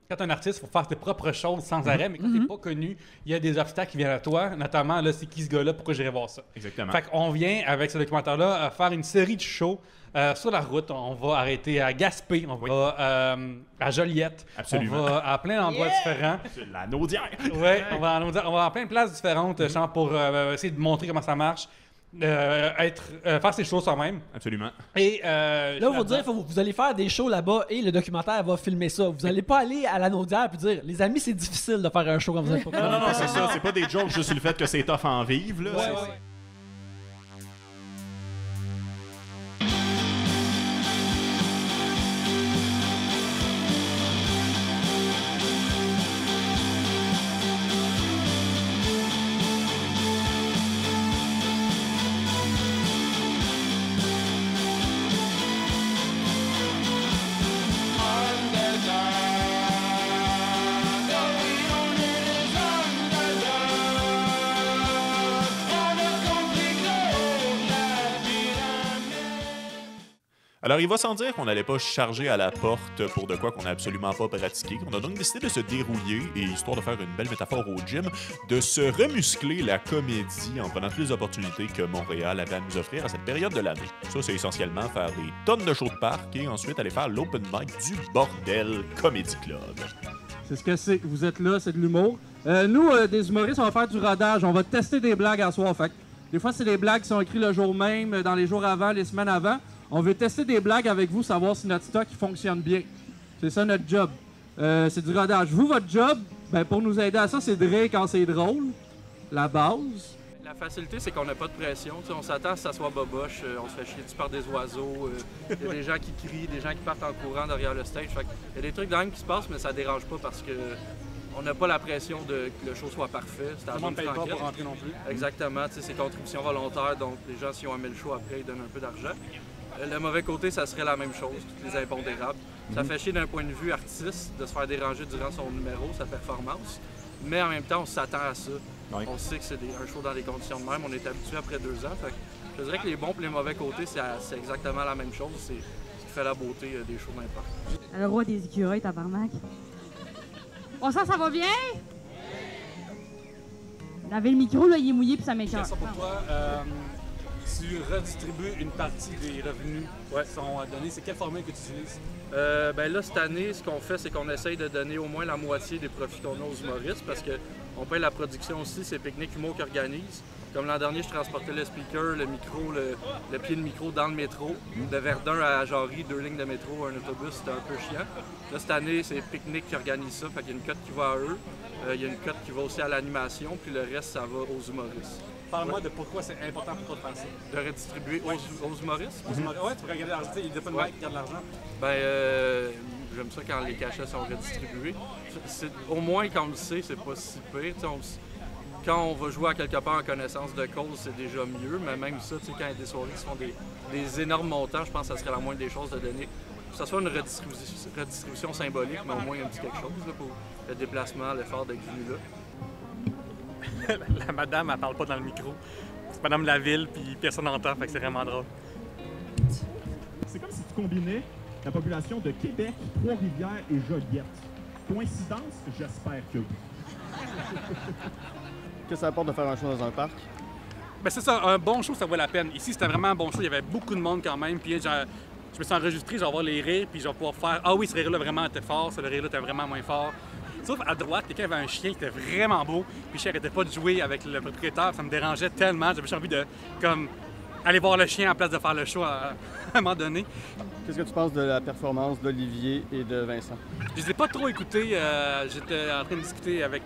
Quand tu es un artiste, il faut faire tes propres choses sans arrêt, mais quand tu n'es pas connu, il y a des obstacles qui viennent à toi, notamment, là, c'est qui ce gars-là, pourquoi j'irai voir ça? Exactement. Fait qu'on vient, avec ce documentaire-là, à faire une série de shows sur la route. On va arrêter à Gaspé, on va à Joliette, Absolument. on va à plein d'endroits différents. C'est la naudière. Ouais, on va à plein de places différentes, genre pour essayer de montrer comment ça marche, faire ses choses soi-même. Absolument. Et Là, vous dire, vous allez faire des shows là-bas et le documentaire va filmer ça. Vous allez pas aller à la Naudière et dire, les amis, c'est difficile de faire un show quand vous êtes pas Non, c'est ça. C'est pas des jokes juste sur le fait que c'est tough en vivre, là. Ouais. Alors, il va sans dire qu'on n'allait pas charger à la porte pour de quoi qu'on n'a absolument pas pratiqué. On a donc décidé de se dérouiller et, histoire de faire une belle métaphore au gym, de se remuscler la comédie en prenant toutes les opportunités que Montréal avait à nous offrir à cette période de l'année. Ça, c'est essentiellement faire des tonnes de shows de parc et ensuite aller faire l'open mic du Bordel Comedy Club. C'est ce que c'est. Vous êtes là, c'est de l'humour. Nous, des humoristes, on va faire du rodage. On va tester des blagues à soir. Fait que des fois, c'est des blagues qui sont écrites le jour même, dans les jours avant, les semaines avant. On veut tester des blagues avec vous, savoir si notre stock fonctionne bien. C'est ça notre job. C'est du rodage. Vous, votre job, ben, pour nous aider à ça, c'est de rire quand c'est drôle. La base. La facilité, c'est qu'on n'a pas de pression. T'sais, on s'attend à ce que ça soit boboche, on se fait chier dessus par des oiseaux. Il y a des gens qui crient, des gens qui partent en courant derrière le stage. Il y a des trucs dingues qui se passent, mais ça dérange pas parce que on n'a pas la pression de que le show soit parfait. C'est Tout le monde ne paye pas pour rentrer non plus. Exactement. C'est contribution volontaire, donc les gens, s'ils ont aimé le show après, ils donnent un peu d'argent. Le mauvais côté, ça serait la même chose, toutes les impondérables. Ça fait chier d'un point de vue artiste de se faire déranger durant son numéro, sa performance. Mais en même temps, on s'attend à ça. Oui. On sait que c'est un show dans des conditions de même. On est habitué après 2 ans. Fait que je dirais que les bons et les mauvais côtés, c'est exactement la même chose. C'est ce qui fait la beauté des shows n'importe. Le roi des écureuils, tabarnak. On sent ça va bien? Laver le micro, là, il est mouillé puis ça m'écoeure. Question pour toi. Tu redistribues une partie des revenus qui sont donnés. C'est quelle formule que tu utilises? Ben là, cette année, ce qu'on fait, c'est qu'on essaye de donner au moins la moitié des profits qu'on a aux humoristes parce qu'on paye la production aussi, c'est Pique-Nique Humour qui organise. Comme l'an dernier, je transportais le speaker, le micro, le pied de micro dans le métro. De Verdun à Jarry, 2 lignes de métro, un autobus, c'était un peu chiant. Là, cette année, c'est Pique-Nique qui organise ça, fait qu'il y a une cote qui va à eux. Il y a une cote qui va aussi à l'animation, puis le reste, ça va aux humoristes. Parle-moi de pourquoi c'est important pour toi de faire ça. De redistribuer aux humoristes? Ouais, tu peux regarder l'argent. Il n'y a pas de mec qui garde l'argent. Ben, j'aime ça quand les cachets sont redistribués. Au moins, quand on le sait, c'est pas si pire. Quand on va jouer à quelque part en connaissance de cause, c'est déjà mieux. Mais même ça, quand il y a des soirées qui se font des énormes montants, je pense que ça serait la moindre des choses de donner. Que ce soit une redistribution symbolique, mais au moins un petit quelque chose là, pour le déplacement, l'effort d'être venu là. La madame, elle parle pas dans le micro. C'est madame de la ville, puis personne n'entend, fait que c'est vraiment drôle. C'est comme si tu combinais la population de Québec, Trois-Rivières et Joliette. Coïncidence? J'espère que oui. Qu'est-ce que ça apporte de faire un show dans un parc? Ben c'est ça, un bon show, ça vaut la peine. Ici, c'était vraiment un bon show. Il y avait beaucoup de monde quand même. Puis genre, je me suis enregistré, je vais avoir les rires, puis je vais pouvoir faire « Ah oui, ce rire-là vraiment était fort, ce rire-là était vraiment moins fort. » Sauf à droite, quelqu'un avait un chien qui était vraiment beau, puis le chien n'arrêtait pas de jouer avec le propriétaire, ça me dérangeait tellement, j'avais juste envie de comme aller voir le chien en place de faire le show à un moment donné. Qu'est-ce que tu penses de la performance d'Olivier et de Vincent? Je les ai pas trop écoutés, j'étais en train de discuter avec...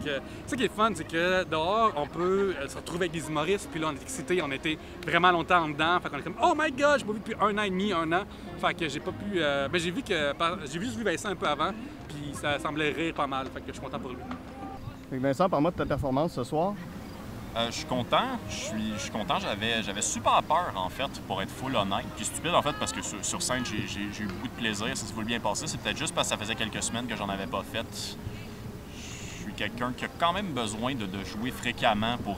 Ce qui est fun, c'est que dehors, on peut se retrouver avec des humoristes, puis là, on est excités, on était vraiment longtemps en dedans, fait qu'on est comme « Oh my God, j'ai pas vu depuis 1 an et demi, 1 an. » Fait que j'ai pas pu... Ben j'ai juste vu Vincent un peu avant, puis ça semblait rire pas mal, fait que je suis content pour lui. Vincent, parle-moi de ta performance ce soir. Je suis content. Je suis content. J'avais super peur, en fait, pour être full honnête. Puis stupide, en fait, parce que sur scène, j'ai eu beaucoup de plaisir. Ça s'est bien passé. C'est peut-être juste parce que ça faisait quelques semaines que j'en avais pas fait. Je suis quelqu'un qui a quand même besoin de jouer fréquemment pour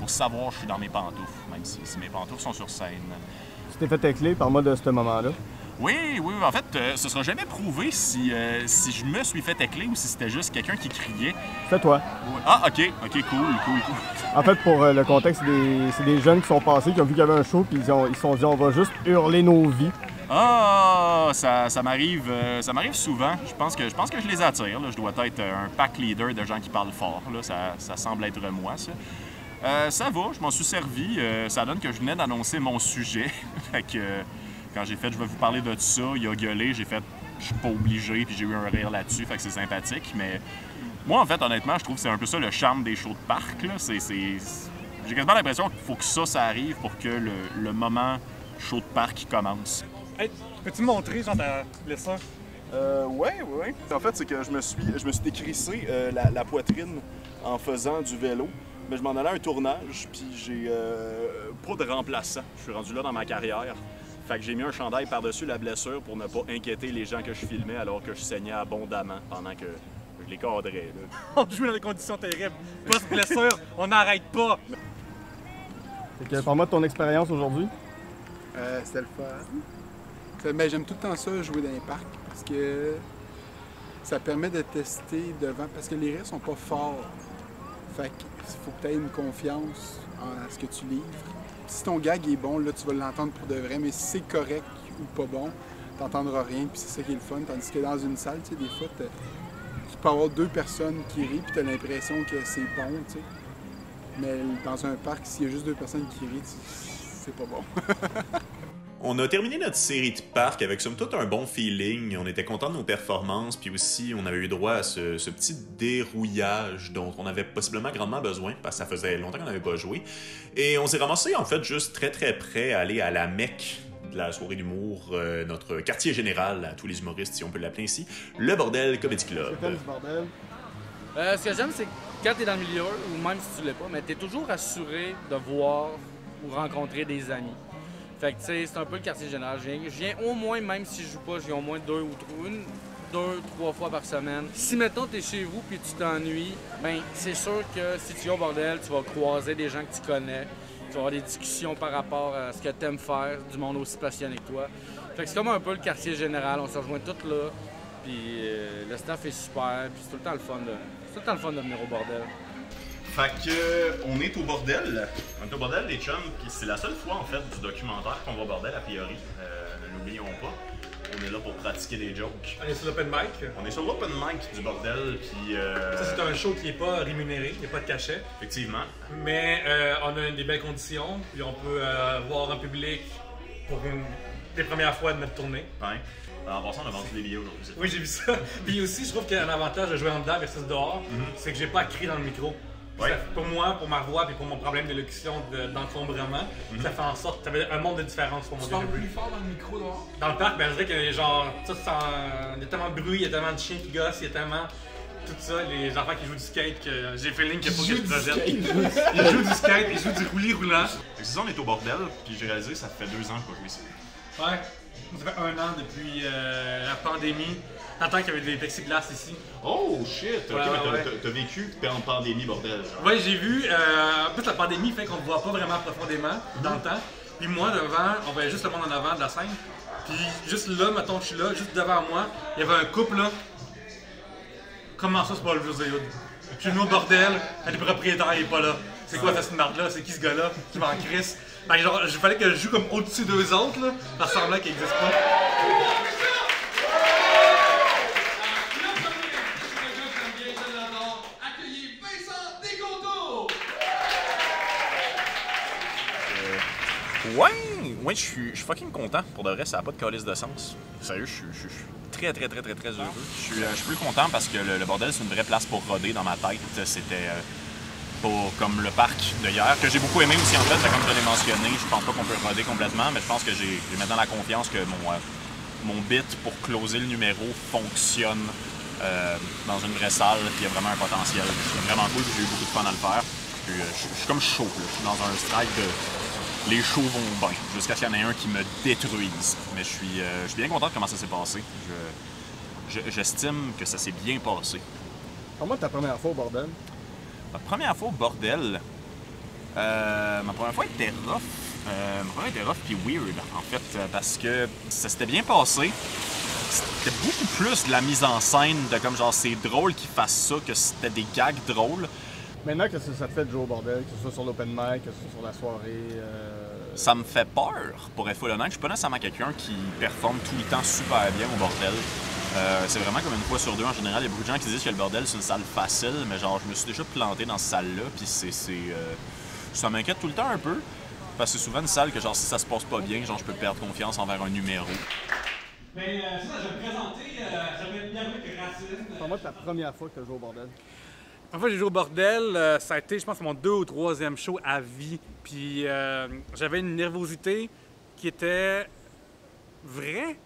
savoir que je suis dans mes pantoufles, même si mes pantoufles sont sur scène. Tu t'es fait écler, parle-moi de ce moment-là. Oui, en fait, ce sera jamais prouvé si je me suis fait écler ou si c'était juste quelqu'un qui criait. C'est toi. Ouais. Ah, ok, cool. En fait, pour le contexte, c'est des jeunes qui sont passés, qui ont vu qu'il y avait un show, puis ils se sont dit on va juste hurler nos vies. Ah, ça m'arrive souvent. Je pense que je les attire. Là. Je dois être un pack leader de gens qui parlent fort. Là. Ça semble être moi, ça. Ça va, je m'en suis servi. Ça donne que je venais d'annoncer mon sujet. Fait que quand j'ai fait je vais vous parler de ça, il a gueulé, j'ai fait je suis pas obligé, puis j'ai eu un rire là-dessus, fait que c'est sympathique. Mais moi, en fait, honnêtement, je trouve que c'est un peu ça le charme des shows de parc. Là. J'ai quasiment l'impression qu'il faut que ça arrive pour que le moment show de parc commence. Hey, peux-tu me montrer, genre, ta blessure? Ouais. En fait, c'est que je me suis décrissé la poitrine en faisant du vélo. Mais je m'en allais à un tournage, puis j'ai pas de remplaçant. Je suis rendu là dans ma carrière. Fait que j'ai mis un chandail par-dessus la blessure pour ne pas inquiéter les gens que je filmais alors que je saignais abondamment pendant que je les cadrais. Là. On joue dans des conditions terribles. Post-blessure, on n'arrête pas. Fait que parle-moi de ton expérience aujourd'hui. C'était le fun. Ben, j'aime tout le temps ça, jouer dans les parcs, parce que ça permet de tester devant, parce que les rires sont pas forts. Fait qu'il faut que tu aies une confiance en ce que tu livres. Si ton gag est bon, là, tu vas l'entendre pour de vrai, mais si c'est correct ou pas bon, tu n'entendras rien, puis c'est ça qui est le fun. Tandis que dans une salle, tu sais, des fois, tu peux avoir 2 personnes qui rient, puis tu as l'impression que c'est bon, tu sais. Mais dans un parc, s'il y a juste 2 personnes qui rient, c'est pas bon. On a terminé notre série de parcs avec somme toute un bon feeling. On était contents de nos performances, puis aussi on avait eu droit à ce petit dérouillage dont on avait possiblement grandement besoin, parce que ça faisait longtemps qu'on n'avait pas joué. Et on s'est ramassé en fait juste très près à aller à la Mecque de la soirée d'humour, notre quartier général à tous les humoristes, si on peut l'appeler ainsi, le Bordel Comedy Club. C'est du bordel. Ce que j'aime, c'est que quand t'es dans le milieu, ou même si tu l'es pas, mais t'es toujours assuré de voir ou rencontrer des amis. Fait que, tu sais, c'est un peu le quartier général. Je viens au moins, même si je joue pas, je viens au moins 2 ou 3 fois par semaine. Si, mettons, t'es chez vous puis tu t'ennuies, ben c'est sûr que si tu viens au bordel, tu vas croiser des gens que tu connais. Tu vas avoir des discussions par rapport à ce que t'aimes faire, du monde aussi passionné que toi. Fait que c'est comme un peu le quartier général. On se rejoint tous là. Puis le staff est super. Puis c'est tout le temps le fun de venir au bordel. Fait que, on est au bordel. On est au bordel des chums, puis c'est la seule fois en fait du documentaire qu'on va au bordel a priori. Ne l'oublions pas. On est là pour pratiquer des jokes. On est sur l'open mic. On est sur l'open mic du bordel, puis. Ça, c'est un show qui n'est pas rémunéré, il n'y a pas de cachet. Effectivement. Mais on a des belles conditions, puis on peut voir un public pour des premières fois de notre tournée. Ouais. En passant, on a vendu des billets aujourd'hui. Oui, j'ai vu ça. Puis aussi, je trouve qu'un avantage de jouer en dedans versus dehors, c'est que j'ai pas à crier dans le micro. Ouais. Ça, pour moi, pour ma voix et pour mon problème d'élocution d'encombrement, ça fait en sorte que tu avais un monde de différence pour mon début. Tu parles plus fort dans le micro dehors? Dans le parc, ben, je dirais que genre, il y a tellement de bruit, il y a tellement de chiens qui gossent, il y a tellement tout ça, les enfants qui jouent du skate, que j'ai feeling qu'il faut que je projette. Ils jouent du skate, ils jouent du roulis roulant. C'est ça, on est au bordel, puis j'ai réalisé que ça fait 2 ans que je joue ici. Ouais, ça fait 1 an depuis la pandémie. T'entends qu'il y avait des plexiglas ici. Oh shit! Ouais, ok, mais ouais. t'as vécu en pandémie, bordel. Ouais, j'ai vu. En plus, la pandémie fait qu'on ne voit pas vraiment profondément dans le temps. Puis moi, devant, on voyait juste le monde en avant de la scène. Puis juste là, mettons, je suis là, juste devant moi, il y avait un couple là. Comment ça, c'est pas le José Hood? Je suis venu au bordel, le propriétaire il est pas là. C'est quoi cette marde-là? C'est qui ce gars-là? Qui m'en crisse? Ben, genre, il fallait que je joue comme au-dessus d'eux autres, là. Ça semblait qu'il n'existe pas. Ouais, je suis fucking content. Pour de vrai, ça n'a pas de calice de sens. Sérieux, je suis très heureux. Je suis plus content parce que le bordel, c'est une vraie place pour roder dans ma tête. C'était pas comme le parc de hier, que j'ai beaucoup aimé aussi en fait. Comme je l'ai mentionné, je pense pas qu'on peut roder complètement, mais je pense que j'ai maintenant la confiance que mon bit pour closer le numéro fonctionne dans une vraie salle, puis il y a vraiment un potentiel. C'est vraiment cool, j'ai eu beaucoup de fun à le faire. Je suis comme chaud, là. Je suis dans un strike de... Les shows vont bien, jusqu'à ce qu'il y en ait un qui me détruise. Mais je suis bien content de comment ça s'est passé. J'estime que ça s'est bien passé. Comment ta première fois au bordel? Ma première fois au bordel, ma première fois était rough. Ouais, était rough puis weird, en fait, parce que ça s'était bien passé. C'était beaucoup plus de la mise en scène, de comme genre c'est drôle qu'ils fassent ça, que c'était des gags drôles. Maintenant, qu'est-ce que ça te fait de jouer au bordel, que ce soit sur l'open mic, que ce soit sur la soirée? Ça me fait peur, pour être full honnête. Je suis pas nécessairement quelqu'un qui performe tout le temps super bien au bordel. C'est vraiment comme une fois sur deux en général. Il y a beaucoup de gens qui disent que le bordel c'est une salle facile, mais genre je me suis déjà planté dans cette salle-là, puis ça m'inquiète tout le temps un peu. Parce que c'est souvent une salle que genre si ça se passe pas bien, genre je peux perdre confiance envers un numéro. Ben ça, je vais me présenter, je m'appelle Pierre-Luc Racine. Parle-moi de ta première fois que tu as joué au bordel. En fait, j'ai joué au bordel, ça a été, je pense, mon 2e ou 3e show à vie. Puis j'avais une nervosité qui était vraie.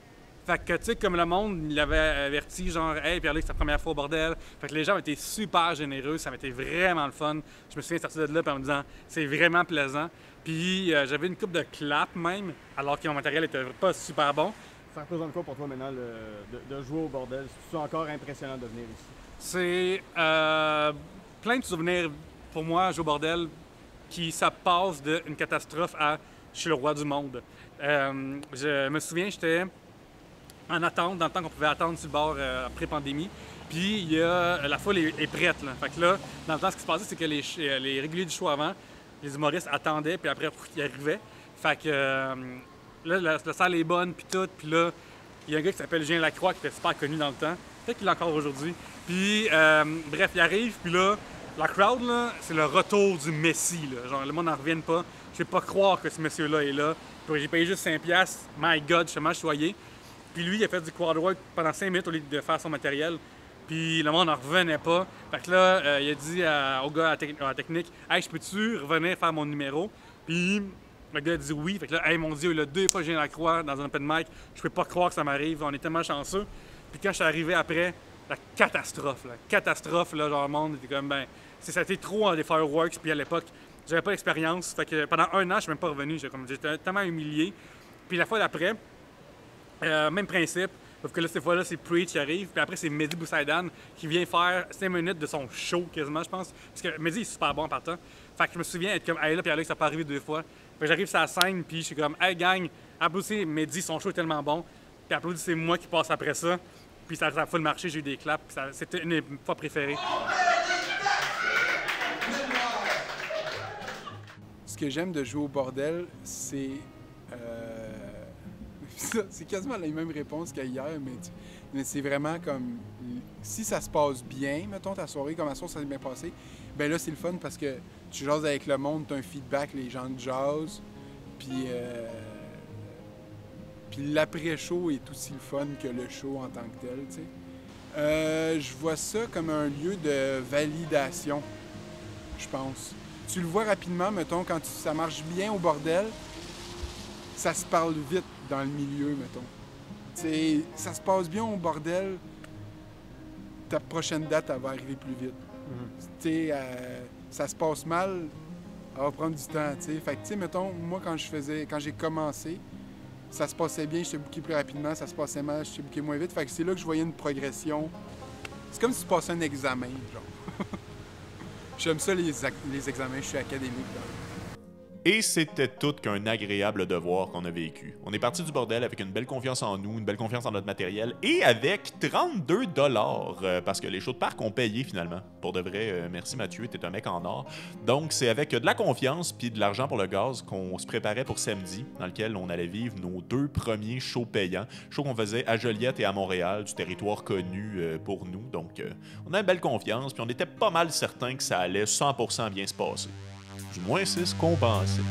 Fait que, tu sais, comme le monde, il avait averti, genre, hey, Pierre-Luc, c'est ta première fois au bordel. Fait que les gens étaient super généreux, ça m'était vraiment le fun. Je me souviens sorti de là en me disant, c'est vraiment plaisant. Puis j'avais une coupe de clap même, alors que mon matériel était pas super bon. Ça représente quoi pour toi maintenant de jouer au bordel? C'est encore impressionnant de venir ici? C'est plein de souvenirs pour moi, jouer au bordel, ça passe d'une catastrophe à je suis le roi du monde. Je me souviens, j'étais en attente, dans le temps qu'on pouvait attendre sur le bord pré-pandémie. Puis il y a la foule est prête. Là. Fait que là, dans le temps, ce qui se passait, c'est que les réguliers du show avant, les humoristes attendaient, puis après, ils arrivaient. Fait que là, la salle est bonne, puis tout. Puis là, il y a un gars qui s'appelle Julien Lacroix, qui était super connu dans le temps. Peut-être qu'il l'est encore aujourd'hui. Puis, bref, il arrive, puis là, la crowd, là, c'est le retour du Messie. Là. Genre, le monde n'en revient pas. Je ne peux pas croire que ce monsieur-là est là. Puis j'ai payé juste 5$. My God, je suis choyé. Puis lui, il a fait du crowd work pendant 5 minutes au lieu de faire son matériel. Puis le monde n'en revenait pas. Fait que là, il a dit au gars à la technique, « Hey, je peux-tu revenir faire mon numéro? » Puis le gars a dit oui. Fait que là, « Hey, mon Dieu, il a 2 fois que je viens à la croix dans un open mic. Je peux pas croire que ça m'arrive. On est tellement chanceux. » Puis quand je suis arrivé après, la catastrophe, là, genre le monde était comme, ben, ça a été trop des fireworks. Puis à l'époque, j'avais pas d'expérience. Fait que pendant 1 an, je suis même pas revenu. J'étais tellement humilié. Puis la fois d'après, même principe. Sauf que là, cette fois-là, c'est Preach qui arrive. Puis après, c'est Mehdi Boussaïdan qui vient faire 5 minutes de son show, quasiment, je pense. Parce que Mehdi est super bon en partant. Fait que je me souviens être comme, hey, là, Pierre-Luc, ça peut arriver 2 fois. Fait que j'arrive sur la scène, puis je suis comme, hey, gang, applaudissez Mehdi, son show est tellement bon. Puis applaudissez moi qui passe après ça. Puis ça a full marché, j'ai eu des claps. C'était une de mes fois préférées. Ce que j'aime de jouer au bordel, c'est... c'est quasiment la même réponse qu'hier, mais c'est vraiment comme... Si ça se passe bien, mettons, ta soirée, comme à soir, ça s'est bien passé, ben là, c'est le fun parce que tu jases avec le monde, tu as un feedback, les gens te jasent, puis l'après-show est aussi le fun que le show en tant que tel, tu sais. Je vois ça comme un lieu de validation, je pense. Tu le vois rapidement, mettons, quand ça marche bien au bordel, ça se parle vite dans le milieu, mettons. T'sais, ça se passe bien au bordel, ta prochaine date, elle va arriver plus vite. T'sais, ça se passe mal, elle va prendre du temps, t'sais. Fait que, tu sais, mettons, moi, quand j'ai commencé, ça se passait bien, j'étais booké plus rapidement, ça se passait mal, j'étais booké moins vite. Fait que c'est là que je voyais une progression. C'est comme si tu passais un examen, genre. J'aime ça, les examens, je suis académique. Et c'était tout qu'un agréable devoir qu'on a vécu. On est parti du bordel avec une belle confiance en nous, une belle confiance en notre matériel, et avec 32$, parce que les shows de parc ont payé finalement. Pour de vrai, merci Mathieu, t'es un mec en or. Donc c'est avec de la confiance puis de l'argent pour le gaz qu'on se préparait pour samedi, dans lequel on allait vivre nos 2 premiers shows payants. Shows qu'on faisait à Joliette et à Montréal, du territoire connu pour nous. Donc on avait une belle confiance, puis on était pas mal certain que ça allait 100% bien se passer. Du moins, c'est ce qu'on pensait.